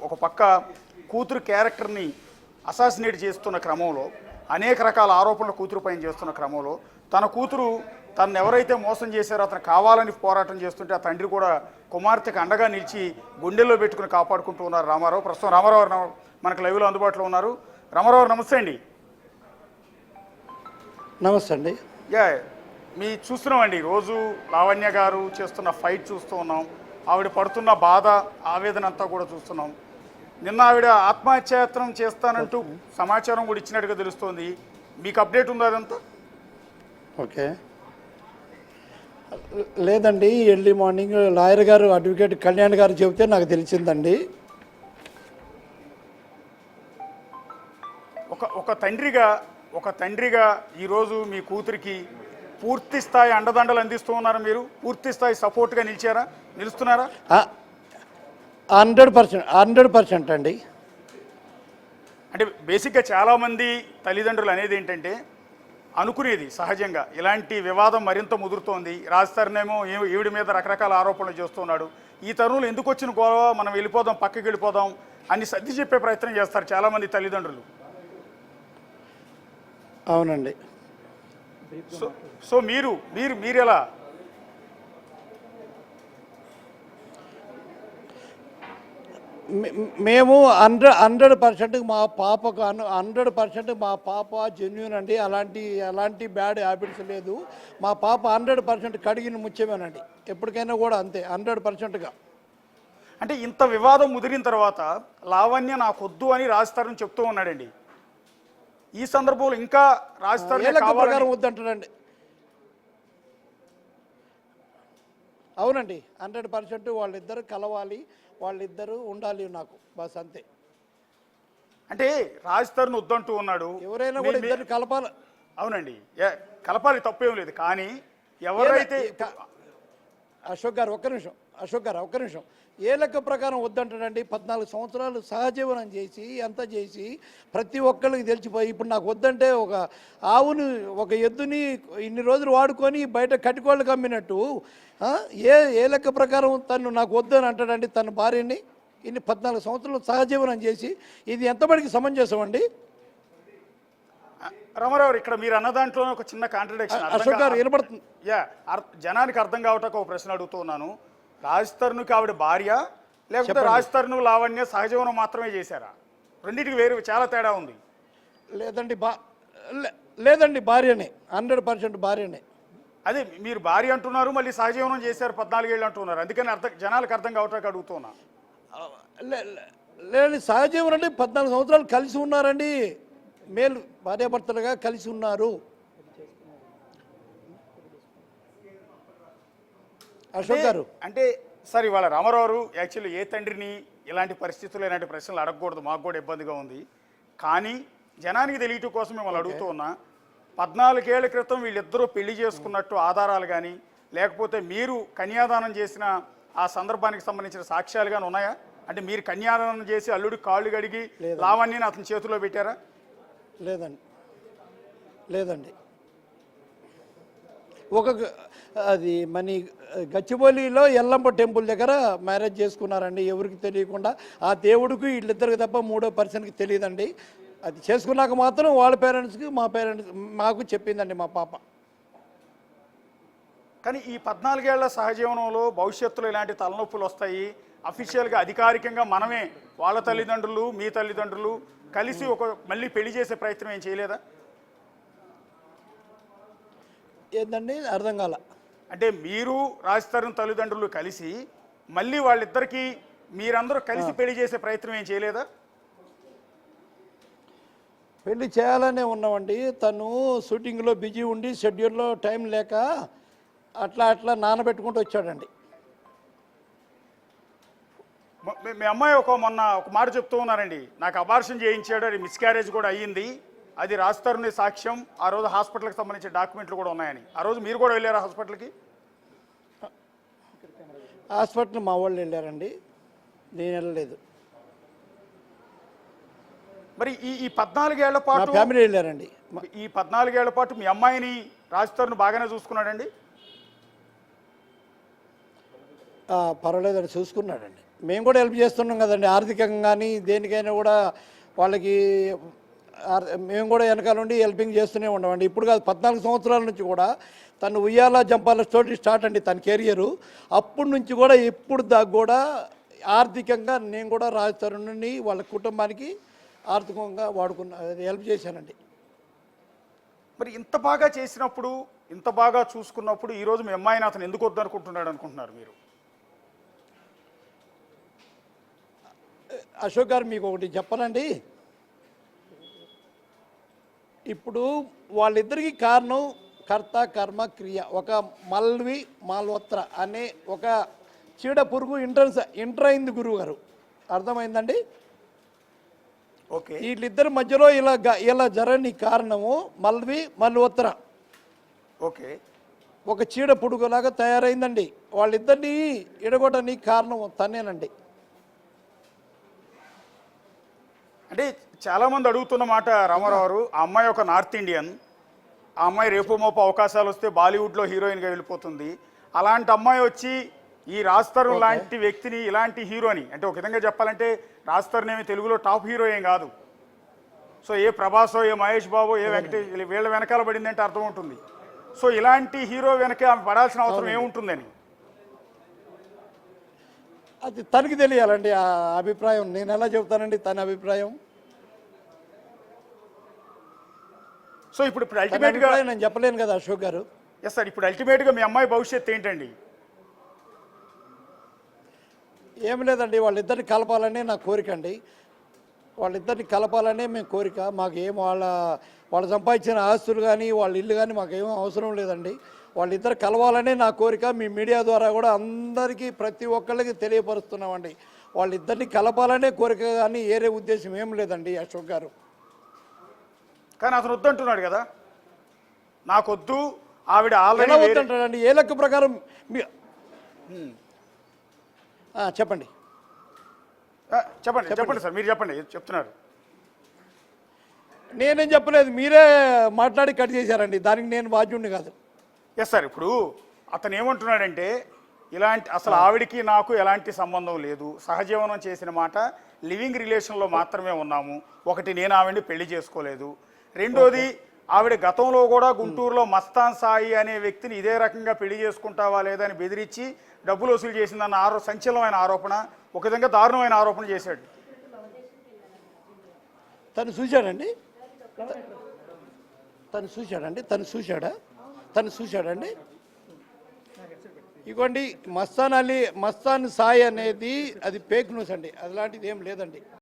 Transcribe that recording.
ఒక పక్క కూతురు క్యారెక్టర్ని అసాసినేట్ చేస్తున్న క్రమంలో అనేక రకాల ఆరోపణలు కూతురు పైన చేస్తున్న క్రమంలో తన కూతురు తను ఎవరైతే మోసం చేశారో అతను కావాలని పోరాటం చేస్తుంటే ఆ తండ్రి కూడా కుమార్తెకు అండగా నిలిచి గుండెల్లో పెట్టుకుని కాపాడుకుంటూ ఉన్నారు రామారావు. ప్రస్తుతం రామారావు మనకు లైవ్లో అందుబాటులో ఉన్నారు. రామారావు నమస్తే అండి. నమస్తే అండి. మీ చూస్తున్నామండి రోజు లావణ్య గారు చేస్తున్న ఫైట్ చూస్తూ ఉన్నాం, ఆవిడ పడుతున్న బాధ ఆవేదన అంతా కూడా చూస్తున్నాం. నిన్న ఆవిడ ఆత్మహత్యాయత్నం చేస్తానంటూ సమాచారం కూడా ఇచ్చినట్టుగా తెలుస్తోంది. మీకు అప్డేట్ ఉందా అదంతా? ఓకే, లేదండి, ఎర్లీ మార్నింగ్ లాయర్ గారు అడ్వకేట్ కళ్యాణ్ గారు చెబితే నాకు తెలిసిందండి. ఒక తండ్రిగా ఈరోజు మీ కూతురికి పూర్తి స్థాయి అండదండలు అందిస్తూ ఉన్నారు. మీరు పూర్తి స్థాయి సపోర్ట్గా నిలుస్తున్నారా? 100% అండి. అంటే బేసిక్గా చాలామంది తల్లిదండ్రులు అనేది ఏంటంటే అనుకునేది సహజంగా ఇలాంటి వివాదం మరింత ముదురుతోంది. రాజస్థానేమో ఈవిడి మీద రకరకాల ఆరోపణలు చేస్తున్నాడు, ఈ తరుణంలో ఎందుకు వచ్చిన గొడవ, మనం వెళ్ళిపోదాం, పక్కకి వెళ్ళిపోదాం అని సర్ది చెప్పే ప్రయత్నం చేస్తారు చాలామంది తల్లిదండ్రులు. అవునండి. సో మీరు ఎలా? మేము 100% మా పాపకు 100% మా పాప జెన్యూన్ అండి. అలాంటి బ్యాడ్ హ్యాబిట్స్ లేదు. మా పాప 100% కడిగిన ముత్యమేనండి. ఎప్పటికైనా కూడా అంతే, 100%గా. అంటే ఇంత వివాదం ముదిరిన తర్వాత లావణ్య నాకొద్దు అని రాజస్థాన్ చెప్తూ ఉన్నాడండి. ఈ సందర్భంలో ఇంకా రాజస్థాన్ వద్దంటాడండి. అవునండి, 100% వాళ్ళిద్దరు కలవాలి, వాళ్ళిద్దరూ ఉండాలి నాకు, బస్ అంతే. అంటే రాజస్థాన్ వద్దంటూ ఉన్నాడు, ఎవరైనా కూడా ఇద్దరు కలపాలి. అవునండి, కలపాలి, తప్పేం లేదు. కానీ ఎవరైతే అశోక్ గారు ఒక్క నిమిషం ఏ లెక్క ప్రకారం వద్దంటాడండి? 14 సంవత్సరాలు సహజీవనం చేసి అంతా చేసి ప్రతి ఒక్కరికి తెలిసిపోయి ఇప్పుడు నాకు వద్దంటే ఒక ఆవుని, ఒక ఎద్దుని ఇన్ని రోజులు వాడుకొని బయట కట్టుకోళ్ళకి అమ్మినట్టు ఏ లెక్క ప్రకారం తను నాకు వద్దని అంటాడండి తన భార్యని? ఇన్ని 14 సంవత్సరాలు సహజీవనం చేసి ఇది ఎంతమందికి సమంజసం అండి? రామారావు, ఇక్కడ మీరు అన్న దాంట్లో ఒక చిన్న కాంట్రడిక్షన్ అశోక్ గారు వినపడుతుంది. జనానికి అర్థం కావటానికి ఒక ప్రశ్న అడుగుతున్నాను. రాజస్థాన్కి ఆవిడ భార్య, లేకపోతే రాజస్థాన్ లావణ్య సహజీవనం మాత్రమే చేశారా? రెండింటికి వేరు, చాలా తేడా ఉంది. లేదండి భార్యనే, 100% భార్యనే. అదే మీరు భార్య అంటున్నారు, మళ్ళీ సహజీవనం చేశారు 14 ఏళ్ళు అంటున్నారు. అందుకని జనాలకు అర్థం కావటానికి అడుగుతున్నా. లేదండి, సహజీవనం అంటే 14 సంవత్సరాలు కలిసి ఉన్నారండి, మేలు భార్యాభర్తలుగా కలిసి ఉన్నారు. అశోక్ గారు అంటే సార్, ఇవాళ రామారావు యాక్చువల్లీ ఏ తండ్రిని ఇలాంటి పరిస్థితుల్లో ఇలాంటి ప్రశ్నలు అడగకూడదు, మాకు కూడా ఇబ్బందిగా ఉంది. కానీ జనానికి తెలియటం కోసం మిమ్మల్ని అడుగుతూ ఉన్నా. 14 ఏళ్ల క్రితం వీళ్ళిద్దరూ పెళ్లి చేసుకున్నట్టు ఆధారాలు కానీ, లేకపోతే మీరు కన్యాదానం చేసిన ఆ సందర్భానికి సంబంధించిన సాక్ష్యాలు కానీ ఉన్నాయా? అంటే మీరు కన్యాదానం చేసి అల్లుడి కాళ్ళు కడిగి లావణ్యని అతని చేతిలో పెట్టారా? లేదండి. అది మన గచ్చిబౌలిలో ఎల్లంప టెంపుల్ దగ్గర మ్యారేజ్ చేసుకున్నారండి, ఎవరికి తెలియకుండా. ఆ దేవుడికి వీళ్ళిద్దరికి తప్ప మూడో పర్సన్కి తెలియదండి. అది చేసుకున్నాక మాత్రం వాళ్ళ పేరెంట్స్కి మాకు చెప్పిందండి మా పాప. కానీ ఈ 14 ఏళ్ల సహజీవనంలో భవిష్యత్తులో ఇలాంటి తలనొప్పులు వస్తాయి. అఫీషియల్గా అధికారికంగా మనమే వాళ్ళ తల్లిదండ్రులు, మీ తల్లిదండ్రులు కలిసి మళ్ళీ పెళ్లి చేసే ప్రయత్నం ఏం చేయలేదా? ఏందండి, అర్థం కాల. అంటే మీరు రాజస్థాన్ తల్లిదండ్రులు కలిసి మళ్ళీ వాళ్ళిద్దరికీ మీరందరూ కలిసి పెళ్లి చేసే ప్రయత్నం ఏం చేయలేదా? పెళ్లి చేయాలనే ఉన్నామండి. తను షూటింగ్లో బిజీ ఉండి షెడ్యూల్లో టైం లేక అట్లా నానబెట్టుకుంటూ వచ్చాడండి. మీ అమ్మాయి మొన్న ఒక మాట చెప్తూ ఉన్నారండి, నాకు అబార్షన్ చేయించాడు, అది మిస్క్యారేజ్ కూడా అయ్యింది, అది రాజస్థాన్ సాక్ష్యం, ఆ రోజు హాస్పిటల్కి సంబంధించిన డాక్యుమెంట్లు కూడా ఉన్నాయని. ఆ రోజు మీరు కూడా వెళ్ళారా హాస్పిటల్కి? హాస్పిటల్ మా వాళ్ళు వెళ్ళారండి, నేను వెళ్ళలేదు. మరి ఈ 14 ఏళ్ల పాటు ఫ్యామిలీ వెళ్ళారండి. ఈ 14 ఏళ్ల పాటు మీ అమ్మాయిని రాజస్థాన్ బాగానే చూసుకున్నాడండి? పర్వాలేదండి, చూసుకున్నాడండి. మేము కూడా హెల్ప్ చేస్తున్నాం కదండి, ఆర్థికంగా కానీ దేనికైనా కూడా వాళ్ళకి మేము కూడా వెనకాల నుండి హెల్పింగ్ చేస్తూనే ఉన్నామండి. ఇప్పుడు కాదు, 14 సంవత్సరాల నుంచి కూడా తను ఉయ్యాల జంపాల స్టోరీ స్టార్ట్ అండి తన కెరియరు. అప్పటి నుంచి కూడా ఇప్పుడు దాకా కూడా ఆర్థికంగా నేను కూడా రాజ్ తరుణ్ని వాళ్ళ కుటుంబానికి ఆర్థికంగా హెల్ప్ చేశానండి. మరి ఇంత బాగా చేసినప్పుడు, ఇంత బాగా చూసుకున్నప్పుడు ఈరోజు మీ అమ్మాయిని అతను ఎందుకు వద్దనుకుంటున్నాడు అనుకుంటున్నారు మీరు? అశోక్ గారు మీకు ఒకటి చెప్పనండి, ఇప్పుడు వాళ్ళిద్దరికీ కారణం కర్త కర్మ క్రియ. ఒక మల్వి మాల్హోత్రా అనే ఒక చీడ పురుగు ఎంటర్ అయింది గురువు గారు, అర్థమైందండి? ఓకే. వీళ్ళిద్దరి మధ్యలో ఇలా జరగని కారణము మల్వి మాల్హోత్రా ఓకే. ఒక చీడ పురుగులాగా తయారైందండి. వాళ్ళిద్దరినీ ఎడగొట్టని కారణం తనేనండి. అంటే చాలామంది అడుగుతున్న మాట రామారావు గారు, ఆ అమ్మాయి ఒక నార్త్ ఇండియన్, ఆ అమ్మాయి రేపు మోపు అవకాశాలు వస్తే బాలీవుడ్లో హీరోయిన్గా వెళ్ళిపోతుంది. అలాంటి అమ్మాయి వచ్చి ఈ రాజ్ తరుణ్ లాంటి వ్యక్తిని, ఇలాంటి హీరోని, అంటే ఒక విధంగా చెప్పాలంటే రాజ్ తరుణ్ ఏమి తెలుగులో టాప్ హీరో ఏం కాదు. సో ఏ ప్రభాసో, ఏ మహేష్ బాబు, ఏ వెంకటేష్ వీళ్ళ వెనకాల పడిందంటే అర్థం ఉంటుంది. సో ఇలాంటి హీరో వెనక ఆమె పడాల్సిన అవసరం ఏముంటుందని అది తనకి తెలియాలండి ఆ అభిప్రాయం. నేను ఎలా చెబుతానండి తన అభిప్రాయం? సో ఇప్పుడు అల్టిమేట్గా నేను చెప్పలేను కదా అశోక్ గారు. ఎస్ సార్, ఇప్పుడు అల్టిమేట్గా మీ అమ్మాయి భవిష్యత్తు ఏంటండి? ఏం లేదండి, వాళ్ళిద్దరిని కలపాలనే నా కోరిక అండి. వాళ్ళిద్దరిని కలపాలనే మేము కోరిక. మాకేం వాళ్ళు సంపాదించిన ఆస్తులు కానీ వాళ్ళ ఇల్లు కానీ మాకేం అవసరం లేదండి. వాళ్ళిద్దరు కలవాలనే నా కోరిక. మీ మీడియా ద్వారా కూడా అందరికీ ప్రతి ఒక్కళ్ళకి తెలియపరుస్తున్నామండి. వాళ్ళిద్దరిని కలపాలనే కోరిక కానీ వేరే ఉద్దేశం ఏం లేదండి అశోక్ గారు. కానీ అతను వద్దంటున్నాడు కదా, నాకొద్దు, ఆవిడ ఎలా ఆల్రెడీ వద్దంటాడండి? ఏ లెక్క ప్రకారం చెప్పండి చెప్పండి చెప్పండి సార్, మీరు చెప్పండి, చెప్తున్నారు. నేనేం చెప్పలేదు, మీరే మాట్లాడి కట్ చేశారండి. దానికి నేను బాధ్యుడిని కాదు. ఎస్ సార్, ఇప్పుడు అతను ఏమంటున్నాడంటే ఇలాంటి అసలు ఆవిడికి నాకు ఎలాంటి సంబంధం లేదు, సహజీవనం చేసిన మాట లివింగ్ రిలేషన్లో మాత్రమే ఉన్నాము. ఒకటి, నేను ఆవిడని పెళ్లి చేసుకోలేదు. రెండోది, ఆవిడ గతంలో కూడా గుంటూరులో మస్తాన్ సాయి అనే వ్యక్తిని ఇదే రకంగా పెళ్లి చేసుకుంటావా లేదా అని బెదిరించి డబ్బులు వసూలు చేసిందన్న సంచలనమైన ఆరోపణ, ఒక విధంగా దారుణమైన ఆరోపణ చేశాడు. తను చూశాడండి? తను చూశాడండి? ఇగోండి, మస్తాన్ సాయి అనేది అది ఫేక్ న్యూస్ అండి, అలాంటిది ఏం లేదండి.